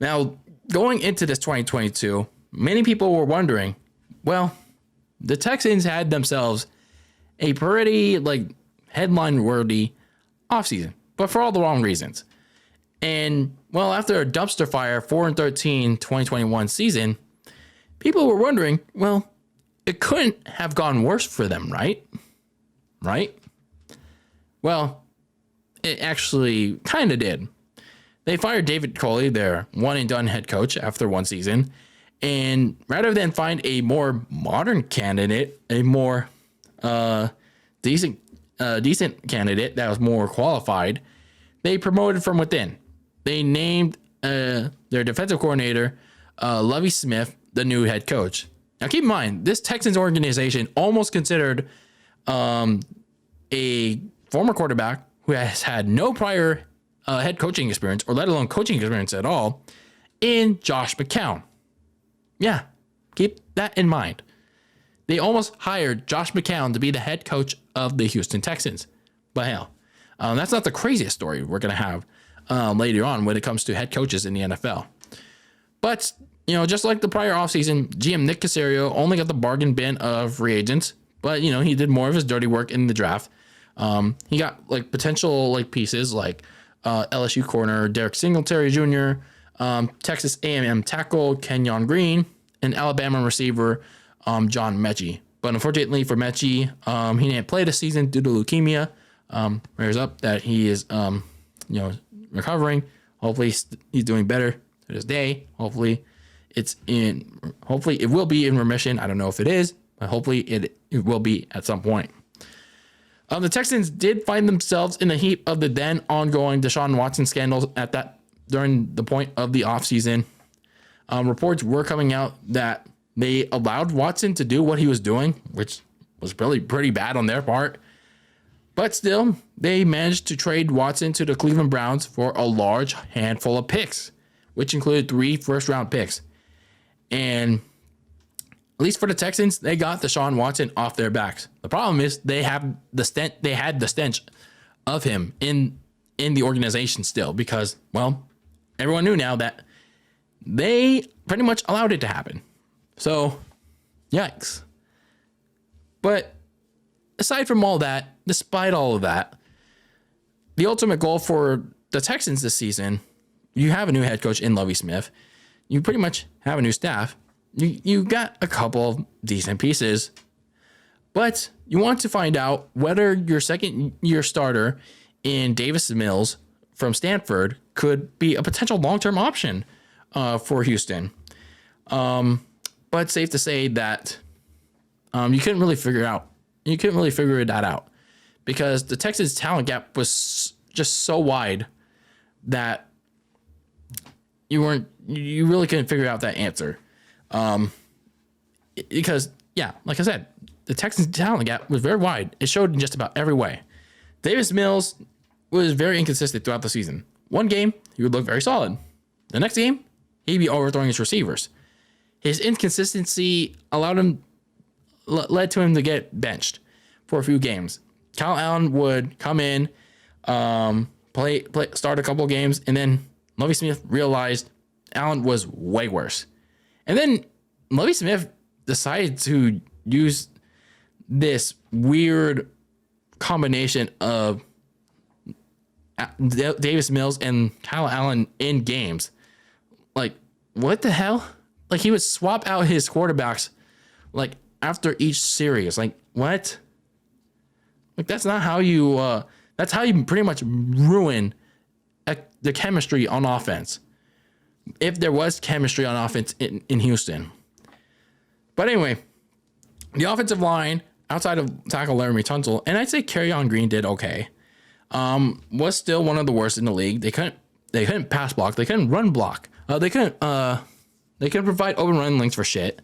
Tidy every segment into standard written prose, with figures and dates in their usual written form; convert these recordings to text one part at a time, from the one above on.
Now, going into this 2022, many people were wondering, well, the Texans had themselves a pretty headline worthy offseason, but for all the wrong reasons. And well, after a dumpster fire 4-13 2021 season, people were wondering, well, it couldn't have gone worse for them, right? Right? Well, it actually kind of did. They fired David Culley, their one and done head coach, after one season. And rather than find a more modern candidate, a more decent candidate that was more qualified, they promoted from within. They named their defensive coordinator, Lovie Smith, the new head coach. Now, keep in mind, this Texans organization almost considered a former quarterback who has had no prior head coaching experience, or let alone coaching experience at all, in Josh McCown. Yeah, keep that in mind. They almost hired Josh McCown to be the head coach of the Houston Texans. But hell, that's not the craziest story we're going to have later on when it comes to head coaches in the NFL. But, just like the prior offseason, GM Nick Caserio only got the bargain bin of free agents, but, he did more of his dirty work in the draft. He got potential pieces like LSU corner Derek Singletary Jr., Texas A&M tackle Kenyon Green, and Alabama receiver John Mechie. But unfortunately for Mechie, he didn't play this season due to leukemia. Prayers up that he is recovering. Hopefully he's doing better to this day. Hopefully it will be in remission. I don't know if it is, but hopefully it will be at some point. The Texans did find themselves in the heat of the then ongoing Deshaun Watson scandals during the point of the offseason. Reports were coming out that they allowed Watson to do what he was doing, which was really pretty bad on their part. But still, they managed to trade Watson to the Cleveland Browns for a large handful of picks, which included 3 first-round picks. And at least for the Texans, they got Deshaun Watson off their backs. The problem is they had the stench of him in the organization still, because, well, everyone knew now that they pretty much allowed it to happen. So, yikes. But aside from all that, despite all of that, the ultimate goal for the Texans this season, you have a new head coach in Lovie Smith. You pretty much have a new staff. You got a couple of decent pieces, but you want to find out whether your second-year starter in Davis Mills from Stanford could be a potential long-term option for Houston. But safe to say that you couldn't really figure that out because the Texans' talent gap was just so wide that you really couldn't figure out that answer. Because, yeah, like I said, the Texans' talent gap was very wide. It showed in just about every way. Davis Mills was very inconsistent throughout the season. One game, he would look very solid. The next game, he'd be overthrowing his receivers. His inconsistency led to him to get benched for a few games. Kyle Allen would come in, start a couple of games, and then Lovie Smith realized Allen was way worse. And then Lovie Smith decided to use this weird combination of Davis Mills and Kyle Allen in games. What the hell? He would swap out his quarterbacks after each series. What? That's not how you that's how you pretty much ruin the chemistry on offense. If there was chemistry on offense in Houston. But anyway, the offensive line, outside of tackle Laramie Tunsil, and I'd say Kerryon Green did okay, was still one of the worst in the league. They couldn't pass block. They couldn't run block. They couldn't provide open run links for shit.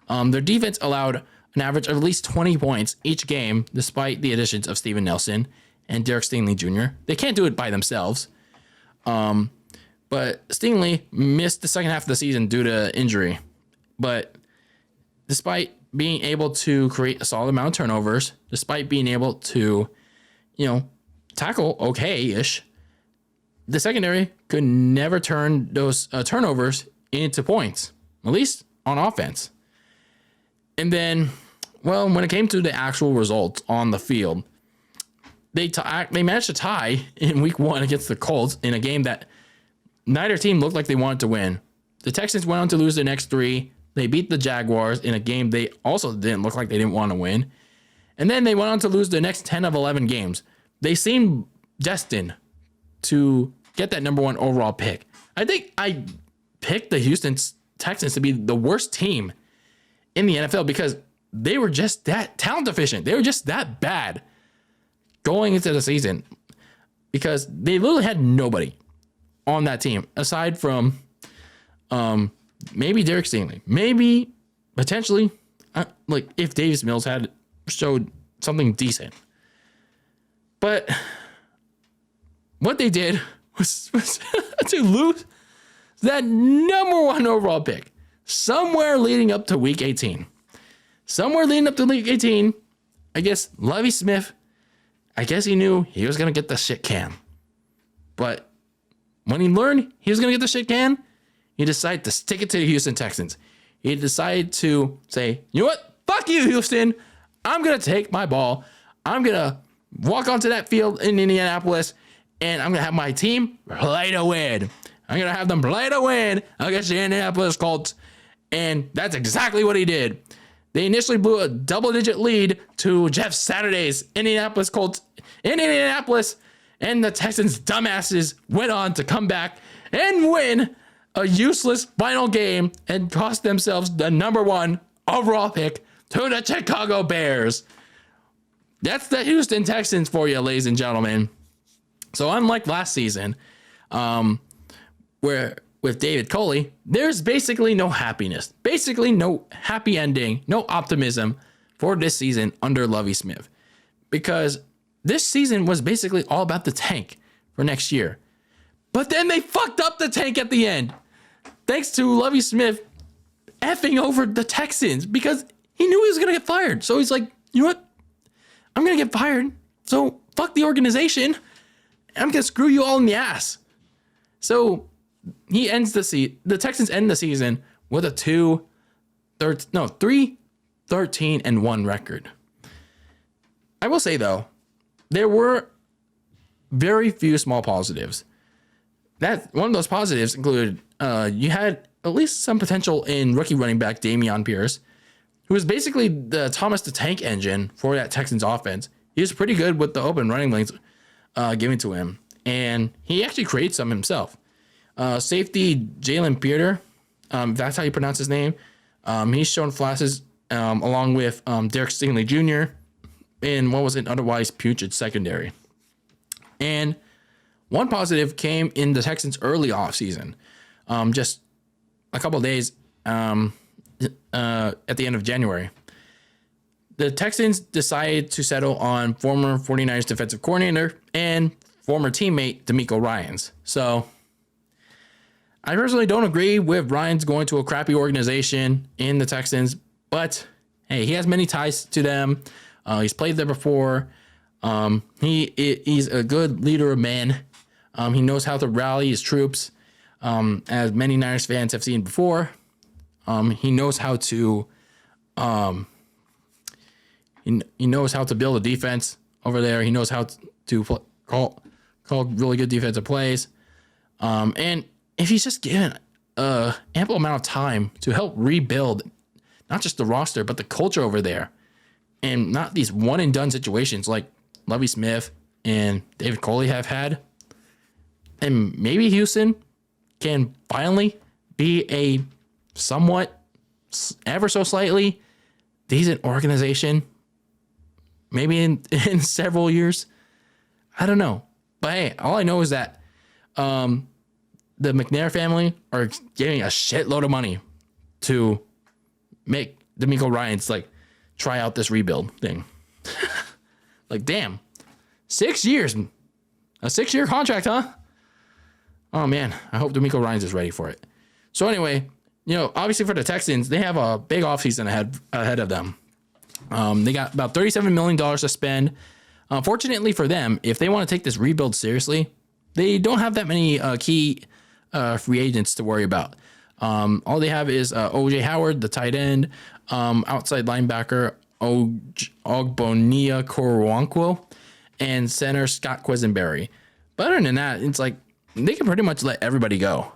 Their defense allowed an average of at least 20 points each game, despite the additions of Steven Nelson and Derek Stingley Jr. They can't do it by themselves. But Stingley missed the second half of the season due to injury. But despite being able to create a solid amount of turnovers, despite being able to, tackle okay-ish, the secondary could never turn those turnovers into points, at least on offense. And then, well, when it came to the actual results on the field, they managed to tie in week 1 against the Colts in a game that neither team looked like they wanted to win. The Texans went on to lose their next 3. They beat the Jaguars in a game they also didn't look like they didn't want to win. And then they went on to lose their next 10 of 11 games. They seemed destined to get that number 1 overall pick. I think I picked the Houston Texans to be the worst team in the NFL because they were just that talent deficient. They were just that bad going into the season because they literally had nobody on that team aside from maybe Derek Stingley, maybe potentially like if Davis Mills had showed something decent. But what they did was to lose that number 1 overall pick somewhere leading up to week 18. Somewhere leading up to week 18, I guess Lovie Smith, I guess he knew he was going to get the shit can. But when he learned he was going to get the shit can, he decided to stick it to the Houston Texans. He decided to say, you know what? Fuck you, Houston. I'm going to take my ball. I'm going to walk onto that field in Indianapolis, and I'm going to have my team play to win. I'm going to have them play to win against the Indianapolis Colts. And that's exactly what he did. They initially blew a double-digit lead to Jeff Saturday's Indianapolis Colts in Indianapolis, and the Texans' dumbasses went on to come back and win a useless final game and cost themselves the number 1 overall pick to the Chicago Bears. That's the Houston Texans for you, ladies and gentlemen. So unlike last season, where with David Culley, there's basically no happiness, basically no happy ending, no optimism for this season under Lovie Smith, because this season was basically all about the tank for next year. But then they fucked up the tank at the end, thanks to Lovie Smith effing over the Texans because he knew he was going to get fired. So he's like, you know what? I'm going to get fired. So fuck the organization. I'm going to screw you all in the ass. So he ends the Texans end the season with a 3-13-1 record. I will say though, there were very few small positives. That one of those positives included you had at least some potential in rookie running back Dameon Pierce, who was basically the Thomas the Tank Engine for that Texans offense. He was pretty good with the open running lanes given to him, and he actually created some himself. Safety Jalen Peter, that's how you pronounce his name. He's shown flashes along with Derek Stingley Jr. in what was an otherwise putrid secondary. And one positive came in the Texans' early offseason, just a couple of days at the end of January. The Texans decided to settle on former 49ers defensive coordinator and former teammate DeMeco Ryans. So I personally don't agree with Ryans going to a crappy organization in the Texans, but hey, he has many ties to them. He's played there before. He's a good leader of men. He knows how to rally his troops, as many Niners fans have seen before. He knows how to he knows how to build a defense over there. He knows how to call really good defensive plays. And if he's just given ample amount of time to help rebuild not just the roster, but the culture over there, and not these one and done situations like Lovie Smith and David Culley have had, and maybe Houston can finally be a somewhat, ever so slightly decent organization, maybe in several years. I don't know. But hey, all I know is that the McNair family are getting a shitload of money to make DeMeco Ryans try out this rebuild thing. Damn. 6 years. A 6-year contract, huh? Oh man, I hope DeMeco Ryans is ready for it. So anyway, obviously for the Texans, they have a big offseason ahead of them. They got about $37 million to spend. Fortunately for them, if they want to take this rebuild seriously, they don't have that many key free agents to worry about. All they have is OJ Howard, the tight end, outside linebacker Ogbonia Koronkwo, and center Scott Quisenberry. But other than that, it's like they can pretty much let everybody go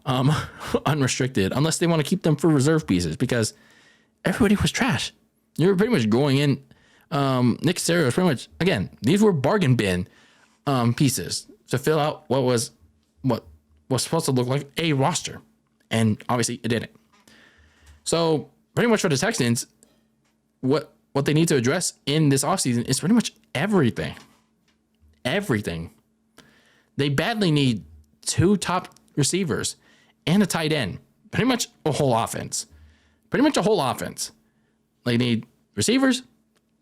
unrestricted unless they want to keep them for reserve pieces because everybody was trash. You were pretty much going in. Nick Caserio was pretty much, again, these were bargain bin pieces to fill out what was supposed to look like a roster. And obviously it didn't. So pretty much for the Texans, what they need to address in this offseason is pretty much everything. Everything. They badly need 2 top receivers and a tight end. Pretty much a whole offense. Pretty much a whole offense. They need receivers,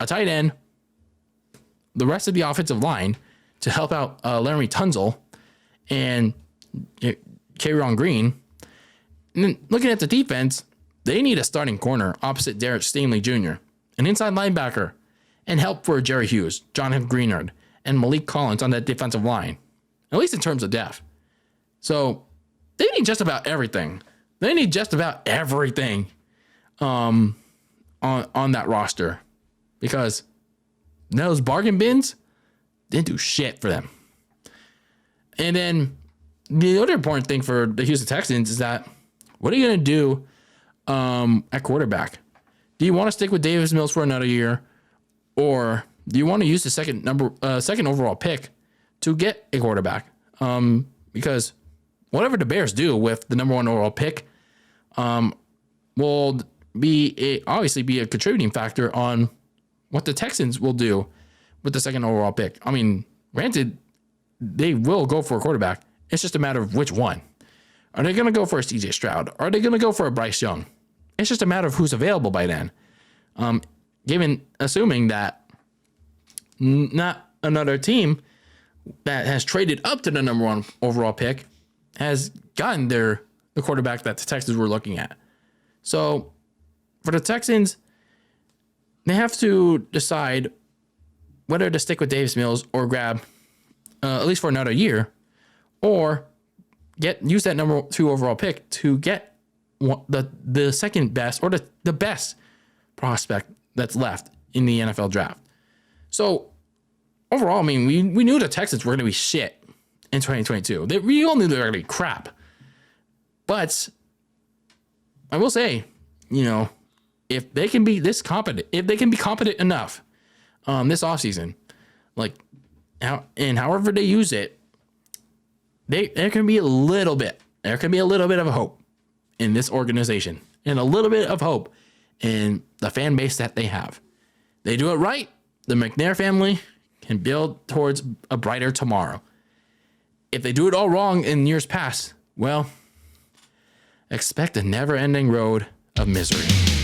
a tight end, the rest of the offensive line to help out Laramie Tunzel and Kayron Green. And then looking at the defense, they need a starting corner opposite Derek Stingley Jr., an inside linebacker, and help for Jerry Hughes, Jonathan Greenard, and Malik Collins on that defensive line, at least in terms of depth. So they need just about everything. They need just about everything on that roster because those bargain bins didn't do shit for them. And then the other important thing for the Houston Texans is that what are you going to do at quarterback? Do you want to stick with Davis Mills for another year, or do you want to use the second overall pick to get a quarterback? Because whatever the Bears do with the number 1 overall pick will obviously be a contributing factor on what the Texans will do with the second overall pick. I mean, granted, they will go for a quarterback. It's just a matter of which one. Are they going to go for a CJ Stroud? Are they going to go for a Bryce Young? It's just a matter of who's available by then. Assuming that not another team that has traded up to the number 1 overall pick has gotten the quarterback that the Texans were looking at. So for the Texans, they have to decide whether to stick with Davis Mills or grab, at least for another year, or use that number 2 overall pick to get the second best or the best prospect that's left in the NFL draft. So overall, I mean, we knew the Texans were going to be shit in 2022. We all knew they were going to be crap. But I will say, if they can be this competent, if they can be competent enough this offseason, however they use it, there can be a little bit of a hope in this organization and a little bit of hope in the fan base that they have. They do it right, the McNair family can build towards a brighter tomorrow. If they do it all wrong in years past, well, expect a never-ending road of misery.